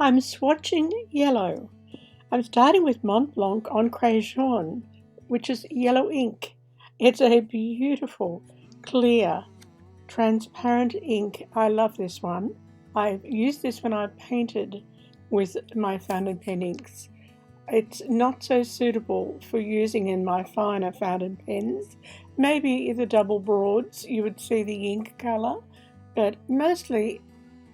I'm swatching yellow. I'm starting with Mont Blanc en Crayon, which is yellow ink. It's a beautiful, clear, transparent ink. I love this one. I've used this when I've painted with my fountain pen inks. It's not so suitable for using in my finer fountain pens. Maybe the double broads, you would see the ink colour, but mostly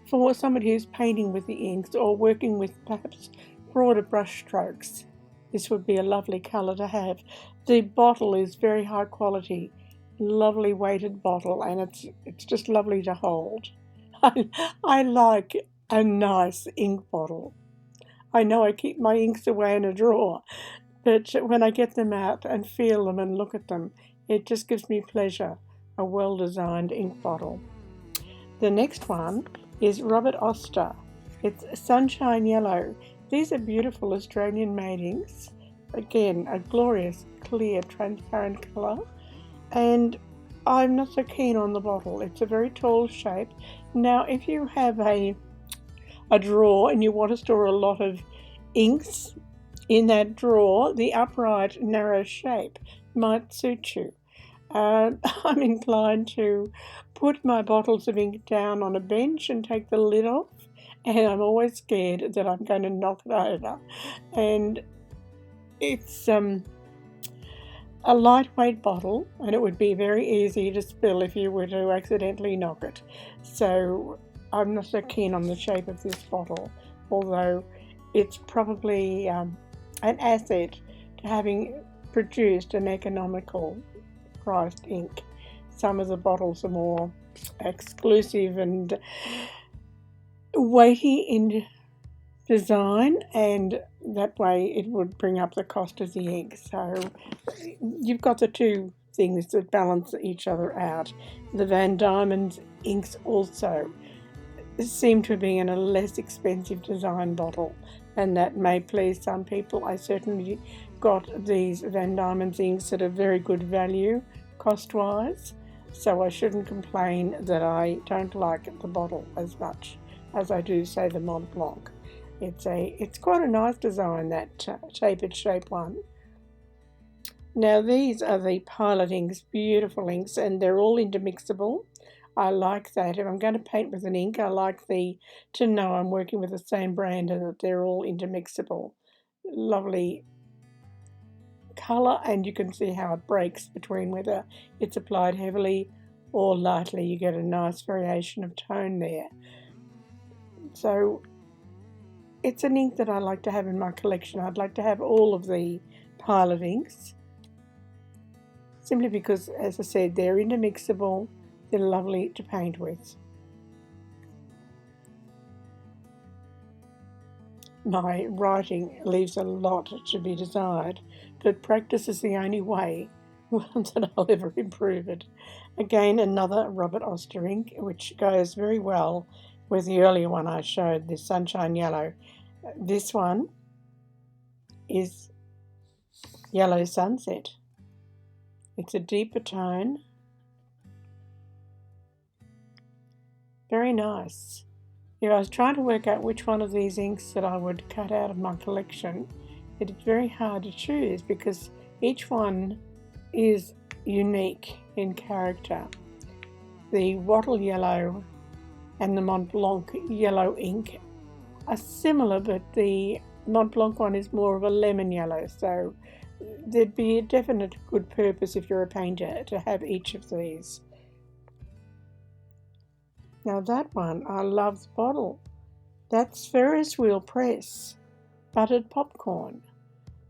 for somebody who's painting with the inks or working with perhaps broader brush strokes, this would be a lovely colour to have. The bottle is very high quality, lovely weighted bottle, and it's just lovely to hold. I like a nice ink bottle. I know I keep my inks away in a drawer, but when I get them out and feel them and look at them, it just gives me pleasure, a well-designed ink bottle. The next one is Robert Oster. It's Sunshine Yellow. These are beautiful Australian-made inks. Again, a glorious, clear, transparent colour. And I'm not so keen on the bottle. It's a very tall shape. Now, if you have a drawer and you want to store a lot of inks in that drawer, the upright, narrow shape might suit you. I'm inclined to put my bottles of ink down on a bench and take the lid off, and I'm always scared that I'm going to knock it over. And it's a lightweight bottle, and it would be very easy to spill if you were to accidentally knock it. So I'm not so keen on the shape of this bottle, although it's probably an asset to having produced an economical priced ink. Some of the bottles are more exclusive and weighty in design, and that way it would bring up the cost of the ink. So you've got the two things that balance each other out. The Van Diemen's inks also seem to be in a less expensive design bottle, and that may please some people. I certainly got these Van Diemen's inks at a very good value cost-wise, so I shouldn't complain that I don't like the bottle as much as I do, say, the Mont Blanc. It's quite a nice design, that tapered shape one. Now these are the Pilot inks, beautiful inks, and they're all intermixable. I like that. If I'm going to paint with an ink, I like to know I'm working with the same brand and that they're all intermixable. Lovely colour, and you can see how it breaks between whether it's applied heavily or lightly. You get a nice variation of tone there. So it's an ink that I like to have in my collection. I'd like to have all of the Pilot inks, simply because, as I said, they're intermixable. They're lovely to paint with. My writing leaves a lot to be desired, but practice is the only way that I'll ever improve it. Again, another Robert Oster ink, which goes very well with the earlier one I showed, the Sunshine Yellow. This one is Yellow Sunset. It's a deeper tone. Very nice. If I was trying to work out which one of these inks that I would cut out of my collection, it's very hard to choose because each one is unique in character. The Wattle Yellow and the Mont Blanc Yellow ink are similar, but the Mont Blanc one is more of a lemon yellow, so there'd be a definite good purpose if you're a painter to have each of these. Now that one, I love the bottle. That's Ferris Wheel Press, buttered popcorn.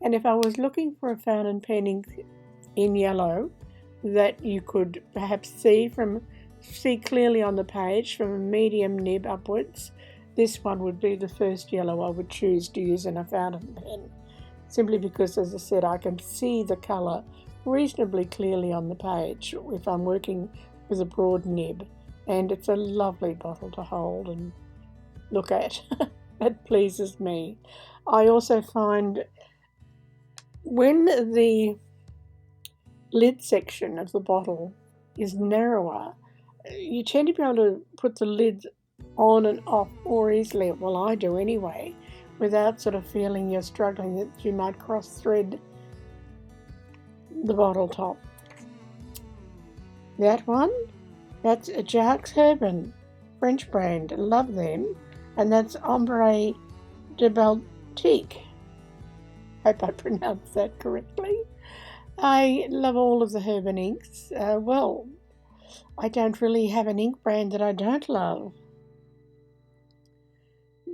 And if I was looking for a fountain pen ink in yellow that you could perhaps see clearly on the page from a medium nib upwards, this one would be the first yellow I would choose to use in a fountain pen, simply because, as I said, I can see the colour reasonably clearly on the page if I'm working with a broad nib. And it's a lovely bottle to hold and look at. That pleases me. I also find when the lid section of the bottle is narrower, you tend to be able to put the lid on and off more easily. Well, I do anyway, without sort of feeling you're struggling, that you might cross thread the bottle top. That one, that's a Jacques Herbin, French brand, love them, and that's Ombre de Beltique. Hope I pronounced that correctly. I love all of the Herbin inks. Well, I don't really have an ink brand that I don't love.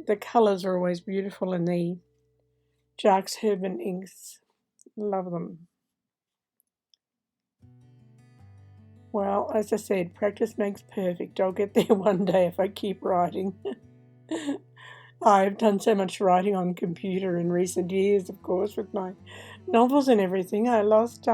The colours are always beautiful in the Jacques Herbin inks. Love them. Well, as I said, practice makes perfect. I'll get there one day if I keep writing. I've done so much writing on computer in recent years, of course, with my novels and everything. I lost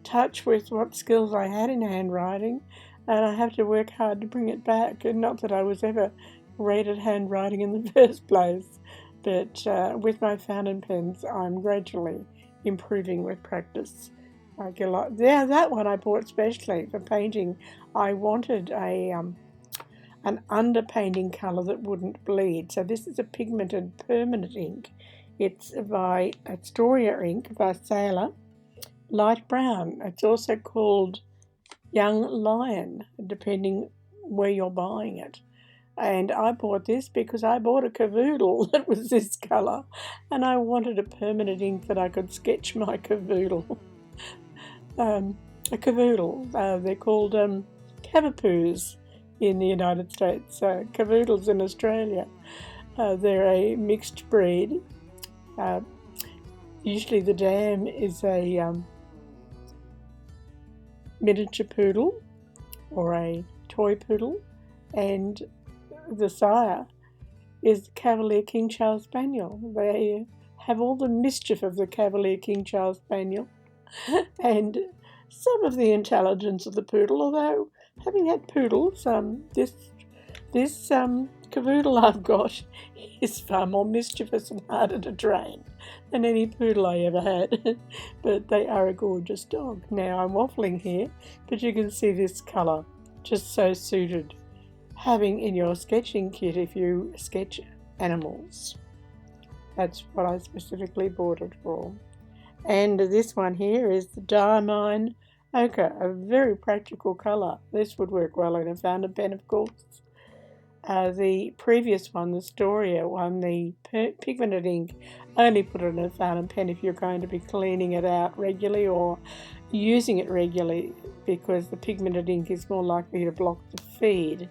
touch with what skills I had in handwriting, and I have to work hard to bring it back. And not that I was ever great at handwriting in the first place, but with my fountain pens, I'm gradually improving with practice. I get a lot. Yeah, that one I bought specially for painting. I wanted an underpainting colour that wouldn't bleed. So this is a pigmented permanent ink. It's by Astoria ink by Sailor, light brown. It's also called Young Lion, depending where you're buying it. And I bought this because I bought a cavoodle that was this colour, and I wanted a permanent ink that I could sketch my cavoodle. A cavoodle, they're called cavapoos in the United States, cavoodles in Australia. They're a mixed breed. Usually the dam is a miniature poodle or a toy poodle, and the sire is the Cavalier King Charles Spaniel. They have all the mischief of the Cavalier King Charles Spaniel and some of the intelligence of the poodle, although having had poodles, this cavoodle I've got is far more mischievous and harder to train than any poodle I ever had. But they are a gorgeous dog. Now I'm waffling here, but you can see this colour just so suited having in your sketching kit if you sketch animals. That's what I specifically bought it for. And this one here is the DAR9 Ochre, a very practical colour. This would work well in a fountain pen, of course. The previous one, the Astoria one, the pigmented ink, only put it in a fountain pen if you're going to be cleaning it out regularly or using it regularly, because the pigmented ink is more likely to block the feed,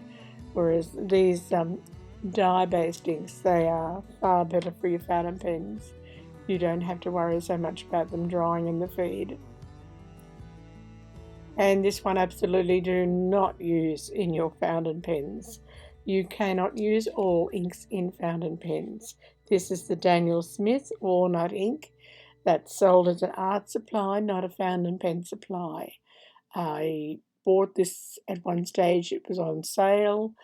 whereas these dye-based inks, they are far better for your fountain pens. You don't have to worry so much about them drying in the feed. And this one absolutely do not use in your fountain pens. You cannot use all inks in fountain pens. This is the Daniel Smith Walnut ink that's sold as an art supply, not a fountain pen supply. I bought this at one stage. It was on sale,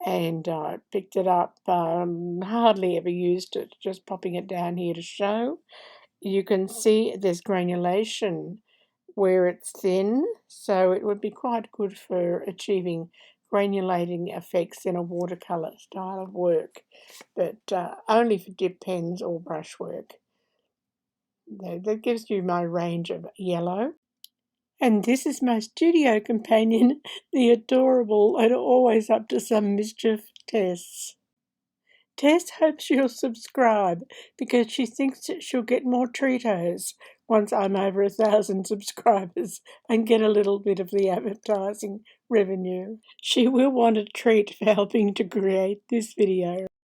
and I picked it up. Hardly ever used it, just popping it down here to show. You can see there's granulation where it's thin, so it would be quite good for achieving granulating effects in a watercolour style of work, but only for dip pens or brushwork. That gives you my range of yellow. And this is my studio companion, the adorable and always up to some mischief Tess. Tess hopes you'll subscribe because she thinks that she'll get more treatos once I'm over 1,000 subscribers and get a little bit of the advertising revenue. She will want a treat for helping to create this video.